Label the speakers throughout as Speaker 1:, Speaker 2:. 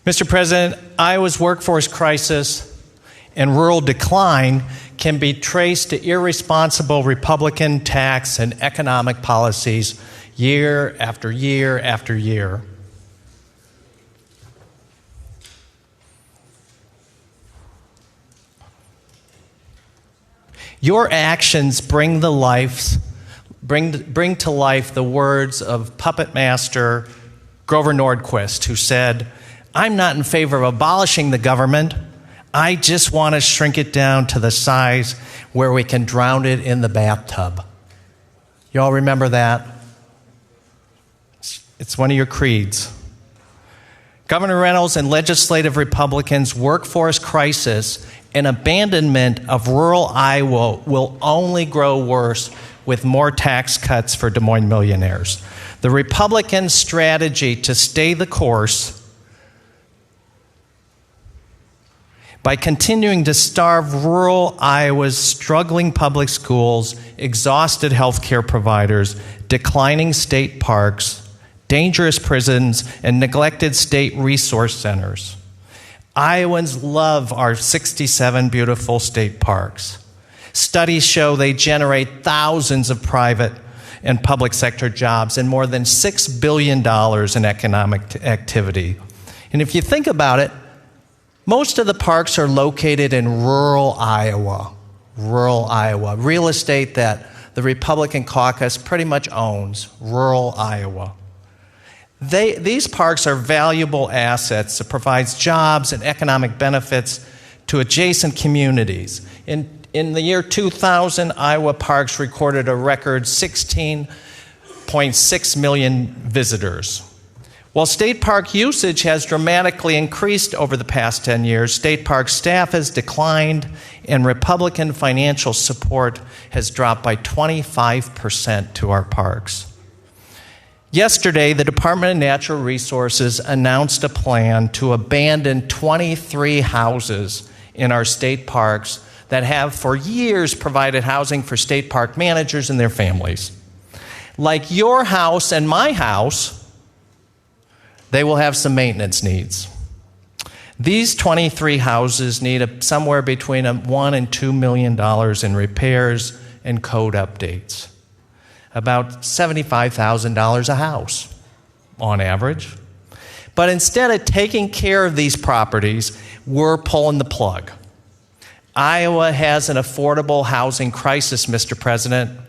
Speaker 1: Mr. President, Iowa's workforce crisis and rural decline can be traced to irresponsible Republican tax and economic policies year after year after year. Your actions bring to life the words of puppet master Grover Nordquist, who said, "I'm not in favor of abolishing the government. I just want to shrink it down to the size where we can drown it in the bathtub." You all remember that? It's one of your creeds. Governor Reynolds and legislative Republicans' workforce crisis and abandonment of rural Iowa will only grow worse with more tax cuts for Des Moines millionaires. The Republican strategy to stay the course by continuing to starve rural Iowa's struggling public schools, exhausted healthcare providers, declining state parks, dangerous prisons, and neglected state resource centers. Iowans love our 67 beautiful state parks. Studies show they generate thousands of private and public sector jobs and more than $6 billion in economic activity. And if you think about it, most of the parks are located in rural Iowa. Real estate that the Republican caucus pretty much owns, rural Iowa. These parks are valuable assets that provides jobs and economic benefits to adjacent communities. In the year 2000, Iowa parks recorded a record 16.6 million visitors. While state park usage has dramatically increased over the past 10 years, state park staff has declined and Republican financial support has dropped by 25% to our parks. Yesterday, the Department of Natural Resources announced a plan to abandon 23 houses in our state parks that have for years provided housing for state park managers and their families. Like your house and my house, they will have some maintenance needs. These 23 houses need somewhere between $1 and $2 million in repairs and code updates. About $75,000 a house on average. But instead of taking care of these properties, we're pulling the plug. Iowa has an affordable housing crisis, Mr. President.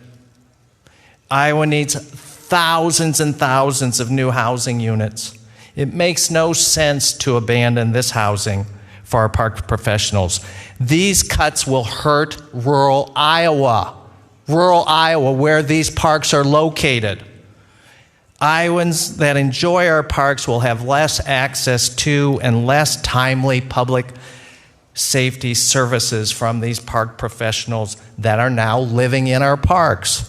Speaker 1: Iowa needs thousands and thousands of new housing units. It makes no sense to abandon this housing for our park professionals. These cuts will hurt rural Iowa, where these parks are located. Iowans that enjoy our parks will have less access to and less timely public safety services from these park professionals that are now living in our parks.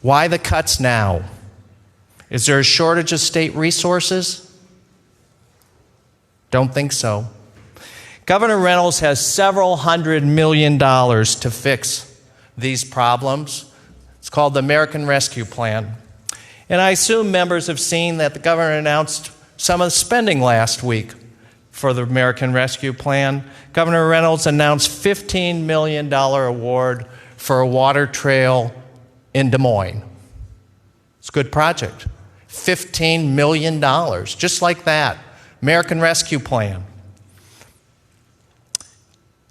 Speaker 1: Why the cuts now? Is there a shortage of state resources? Don't think so. Governor Reynolds has several $100 million to fix these problems. It's called the American Rescue Plan. And I assume members have seen that the governor announced some of the spending last week for the American Rescue Plan. Governor Reynolds announced $15 million award for a water trail in Des Moines. It's a good project. $15 million, just like that. American Rescue Plan.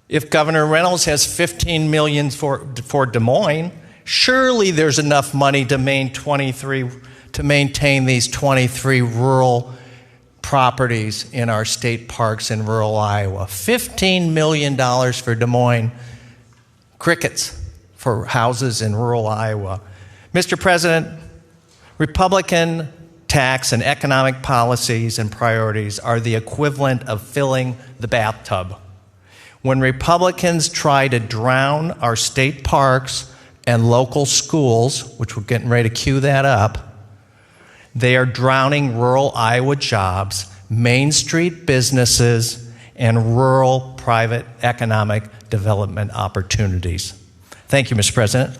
Speaker 1: If Governor Reynolds has $15 million for Des Moines, surely there's enough money to maintain these 23 rural properties in our state parks in rural Iowa. $15 million for Des Moines, crickets for houses in rural Iowa. Mr. President, Republican tax and economic policies and priorities are the equivalent of filling the bathtub. When Republicans try to drown our state parks and local schools, which we're getting ready to cue that up, they are drowning rural Iowa jobs, Main Street businesses, and rural private economic development opportunities. Thank you, Mr. President.